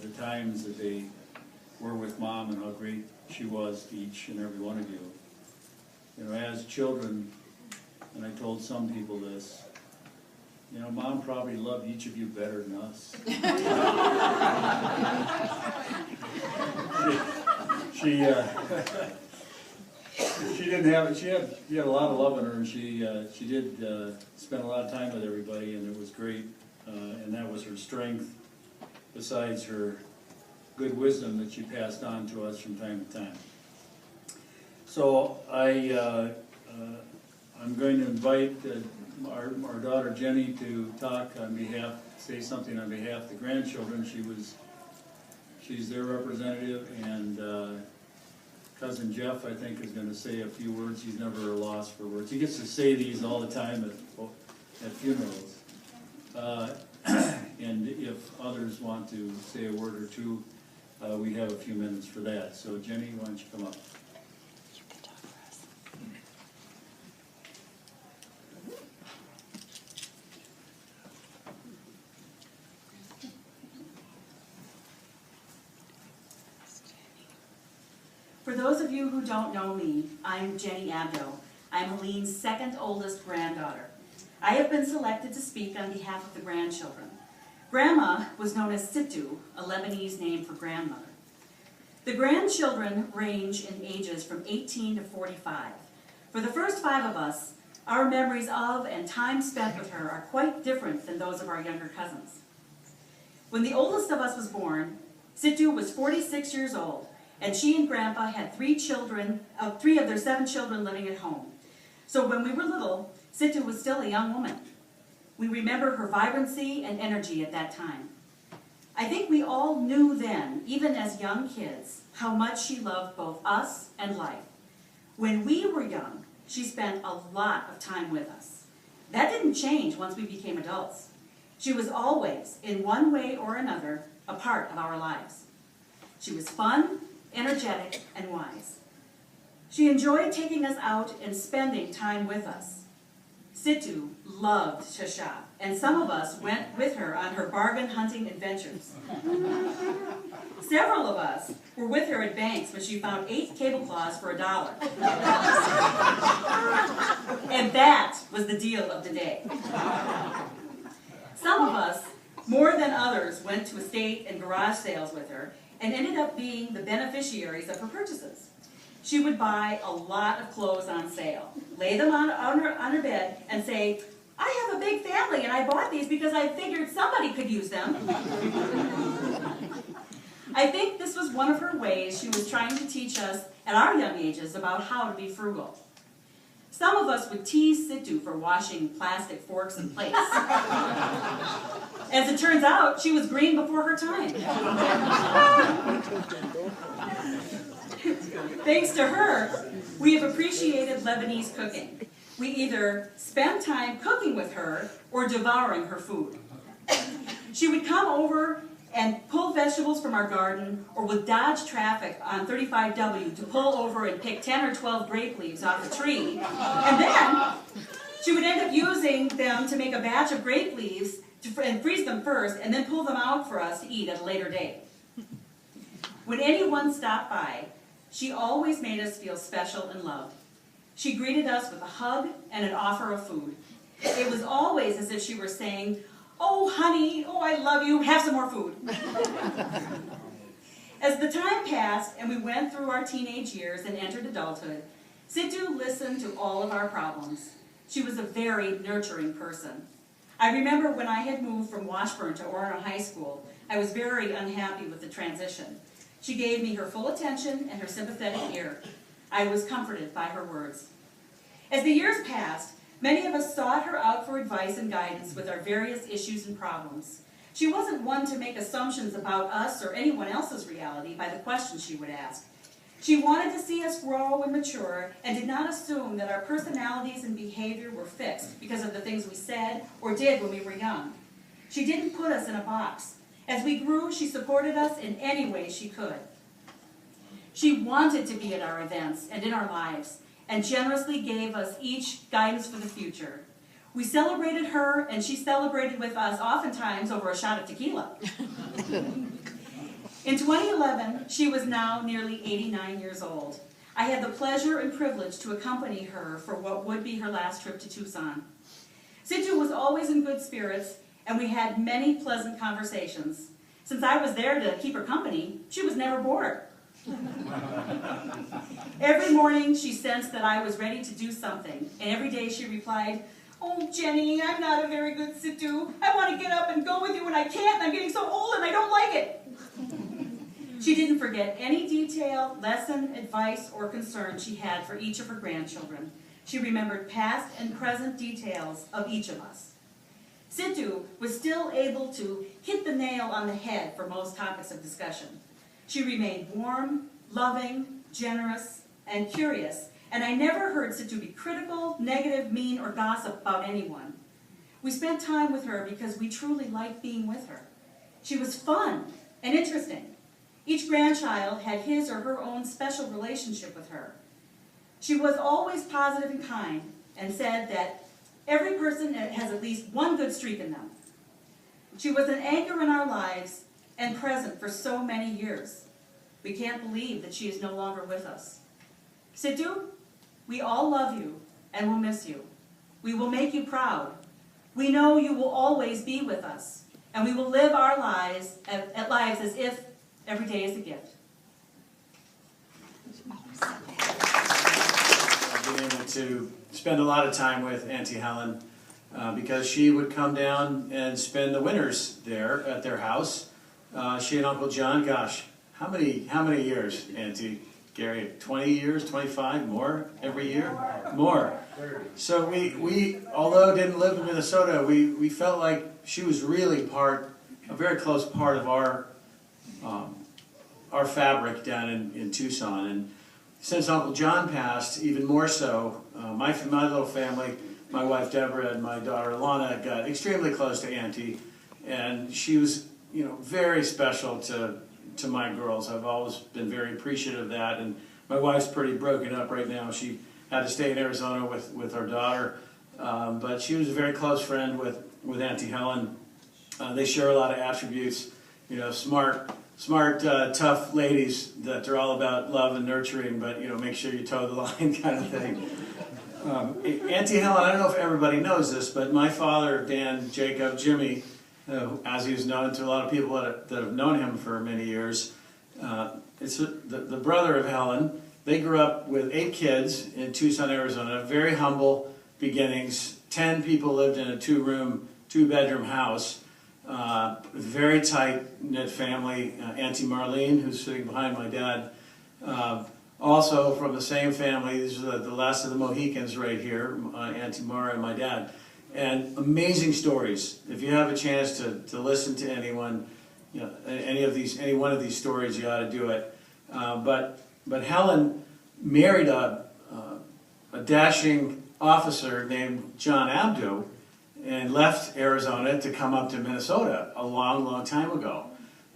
the times that they were with Mom and how great she was to each and every one of you. You know, as children, and I told some people this, you know, Mom probably loved each of you better than us. She didn't have it. She had a lot of love in her, and she did spend a lot of time with everybody, and it was great. And that was her strength, besides her good wisdom that she passed on to us from time to time. So I'm going to invite our daughter Jenny to talk on behalf, say something on behalf of the grandchildren. She's their representative, and cousin Jeff, I think, is going to say a few words. He's never lost for words. He gets to say these all the time at funerals. And if others want to say a word or two, we have a few minutes for that. So Jenny, why don't you come up? You can talk for us. For those of you who don't know me, I'm Jenny Abdo. I'm Helene's second oldest granddaughter. I have been selected to speak on behalf of the grandchildren. Grandma was known as Situ, a Lebanese name for grandmother. The grandchildren range in ages from 18 to 45. For the first 5 of us, our memories of and time spent with her are quite different than those of our younger cousins. When the oldest of us was born, Situ was 46 years old, and she and Grandpa had 3 of their 7 children living at home. So when we were little, Situ was still a young woman. We remember her vibrancy and energy at that time. I think we all knew then, even as young kids, how much she loved both us and life. When we were young, she spent a lot of time with us. That didn't change once we became adults. She was always, in one way or another, a part of our lives. She was fun, energetic, and wise. She enjoyed taking us out and spending time with us. Situ loved to shop, and some of us went with her on her bargain hunting adventures. Several of us were with her at Banks when she found 8 tablecloths for $1. And that was the deal of the day. Some of us, more than others, went to estate and garage sales with her and ended up being the beneficiaries of her purchases. She would buy a lot of clothes on sale, lay them on her bed, and say, "I have a big family and I bought these because I figured somebody could use them." I think this was one of her ways she was trying to teach us at our young ages about how to be frugal. Some of us would tease Situ for washing plastic forks and plates. As it turns out, she was green before her time. Thanks to her, we have appreciated Lebanese cooking. We either spent time cooking with her or devouring her food. She would come over and pull vegetables from our garden, or would dodge traffic on 35W to pull over and pick 10 or 12 grape leaves off the tree. And then she would end up using them to make a batch of grape leaves and freeze them first, and then pull them out for us to eat at a later date. When anyone stopped by, she always made us feel special and loved. She greeted us with a hug and an offer of food. It was always as if she were saying, "Oh, honey, oh, I love you, have some more food." As the time passed and we went through our teenage years and entered adulthood, Situ listened to all of our problems. She was a very nurturing person. I remember when I had moved from Washburn to Orono High School, I was very unhappy with the transition. She gave me her full attention and her sympathetic ear. I was comforted by her words. As the years passed, many of us sought her out for advice and guidance with our various issues and problems. She wasn't one to make assumptions about us or anyone else's reality by the questions she would ask. She wanted to see us grow and mature and did not assume that our personalities and behavior were fixed because of the things we said or did when we were young. She didn't put us in a box. As we grew, she supported us in any way she could. She wanted to be at our events and in our lives, and generously gave us each guidance for the future. We celebrated her, and she celebrated with us, oftentimes over a shot of tequila. In 2011, she was now nearly 89 years old. I had the pleasure and privilege to accompany her for what would be her last trip to Tucson. Situ was always in good spirits, and we had many pleasant conversations. Since I was there to keep her company, she was never bored. Every morning she sensed that I was ready to do something, and every day she replied, "Oh, Jenny, I'm not a very good Situ. I want to get up and go with you, and I can't, and I'm getting so old and I don't like it." She didn't forget any detail, lesson, advice, or concern she had for each of her grandchildren. She remembered past and present details of each of us. Situ was still able to hit the nail on the head for most topics of discussion. She remained warm, loving, generous, and curious, and I never heard Situ be critical, negative, mean, or gossip about anyone. We spent time with her because we truly liked being with her. She was fun and interesting. Each grandchild had his or her own special relationship with her. She was always positive and kind, and said that every person has at least one good streak in them. She was an anchor in our lives and present for so many years. We can't believe that she is no longer with us. Situ, we all love you and will miss you. We will make you proud. We know you will always be with us, and we will live our lives as if every day is a gift. I've been able to spend a lot of time with Auntie Helen because she would come down and spend the winters there at their house. She and Uncle John, gosh, how many years, Auntie Gary? 20 years, 25, more every year? More. So we although didn't live in Minnesota, we felt like she was really a very close part of our fabric down in Tucson. And since Uncle John passed, even more so, my little family, my wife Deborah and my daughter Lana, got extremely close to Auntie, and she was, very special to my girls. I've always been very appreciative of that, and my wife's pretty broken up right now. She had to stay in Arizona with our daughter, but she was a very close friend with Auntie Helen. They share a lot of attributes, smart, tough ladies that are all about love and nurturing, but make sure you toe the line kind of thing. Auntie Helen, I don't know if everybody knows this, but my father, Dan Jacob, Jimmy, as he was known to a lot of people that have known him for many years, it's the brother of Helen. They grew up with 8 kids in Tucson, Arizona, very humble beginnings. 10 people lived in a 2-bedroom house. Very tight-knit family. Auntie Marlene, who's sitting behind my dad, also from the same family. These are the last of the Mohicans right here, Auntie Mara and my dad. And amazing stories. If you have a chance to listen to anyone, any one of these stories, you ought to do it. But Helen married a dashing officer named John Abdo, and left Arizona to come up to Minnesota a long, long time ago.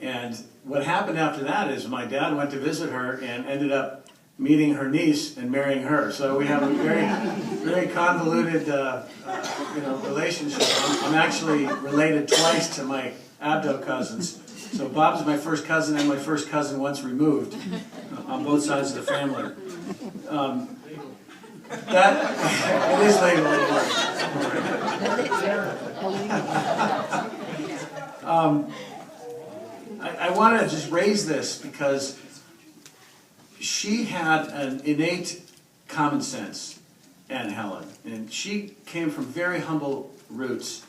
And what happened after that is my dad went to visit her and ended up meeting her niece and marrying her. So we have a very, very convoluted, relationship. I'm actually related twice to my Abdo cousins. So Bob's my first cousin and my first cousin once removed on both sides of the family. It is legal. I want to just raise this because she had an innate common sense, Aunt Helen, and she came from very humble roots,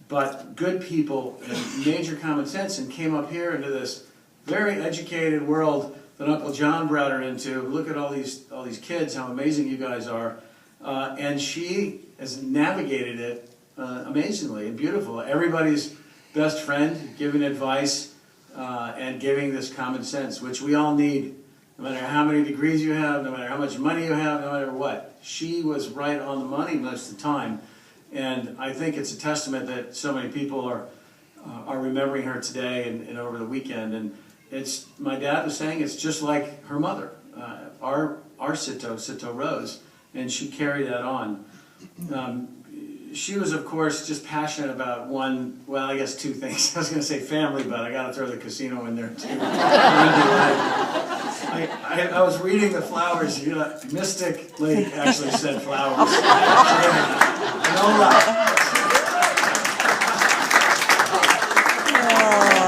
but good people and major common sense, and came up here into this very educated world that Uncle John brought her into. Look at all these kids, how amazing you guys are. And she has navigated it amazingly and beautiful. Everybody's best friend, giving advice and giving this common sense, which we all need, no matter how many degrees you have, no matter how much money you have, no matter what. She was right on the money most of the time. And I think it's a testament that so many people are remembering her today and over the weekend. And my dad was saying it's just like her mother, our Sito Rose, and she carried that on. she was, of course, just passionate about one, well, I guess two things. I was going to say family, but I got to throw the casino in there too. I was reading the flowers. You know, Mystic Lake actually said flowers.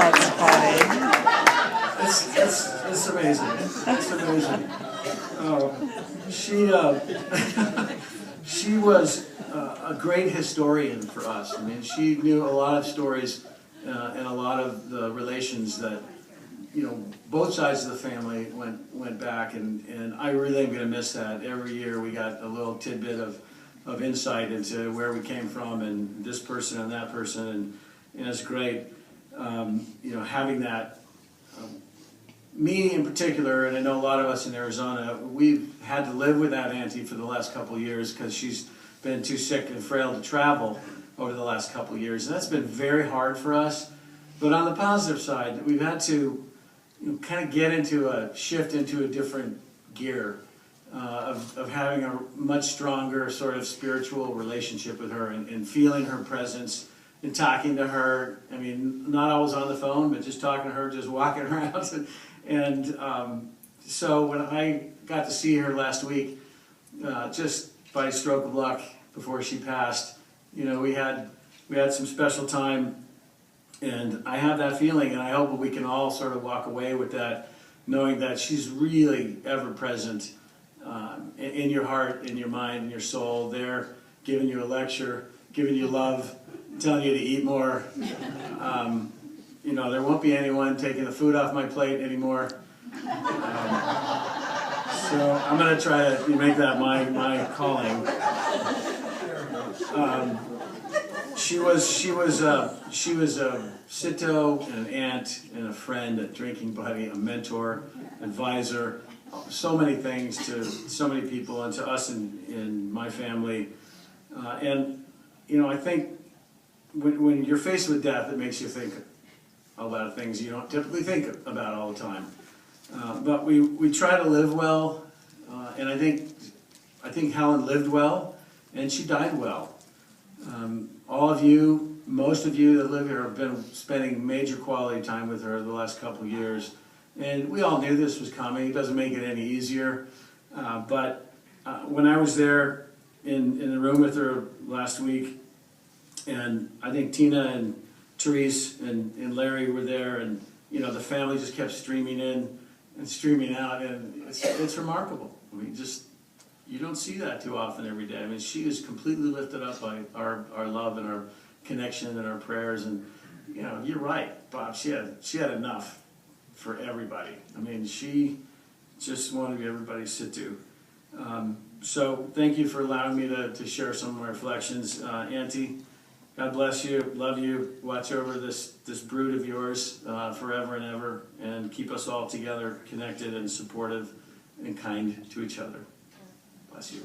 That's funny. It's amazing. It's amazing. She was a great historian for us. I mean, she knew a lot of stories and a lot of the relations that, you know, both sides of the family went back, and I really am going to miss that. Every year we got a little tidbit of insight into where we came from and this person and that person, and it's great, you know, having that. Me in particular, and I know a lot of us in Arizona, we've had to live with that auntie for the last couple of years because she's been too sick and frail to travel over the last couple of years, and that's been very hard for us. But on the positive side, we've had to, you know, kind of shift into a different gear of having a much stronger sort of spiritual relationship with her and feeling her presence and talking to her. I mean, not always on the phone, but just talking to her, just walking around. And so when I got to see her last week, just by a stroke of luck before she passed, you know, we had some special time, and I have that feeling, and I hope we can all sort of walk away with that, knowing that she's really ever present in your heart, in your mind, in your soul, there giving you a lecture, giving you love, telling you to eat more. You know, there won't be anyone taking the food off my plate anymore. So I'm going to try to make that my calling. She was a Sito, and an aunt, and a friend, a drinking buddy, a mentor, advisor, so many things to so many people and to us in my family. And, you know, I think when you're faced with death, it makes you think a lot of things you don't typically think about all the time. But we try to live well, and I think Helen lived well, and she died well. All of you, most of you that live here have been spending major quality time with her the last couple of years, and we all knew this was coming. It doesn't make it any easier, but when I was there in the room with her last week, and I think Tina and Therese and Larry were there, and you know, the family just kept streaming in and streaming out, and it's remarkable. I mean, just, you don't see that too often every day. I mean, she is completely lifted up by our love and our connection and our prayers, and you know, you're right, Bob, she had enough for everybody. I mean, she just wanted to be everybody's sit-to. So thank you for allowing me to share some of my reflections. Auntie, God bless you, love you, watch over this brood of yours forever and ever, and keep us all together, connected and supportive and kind to each other. Bless you.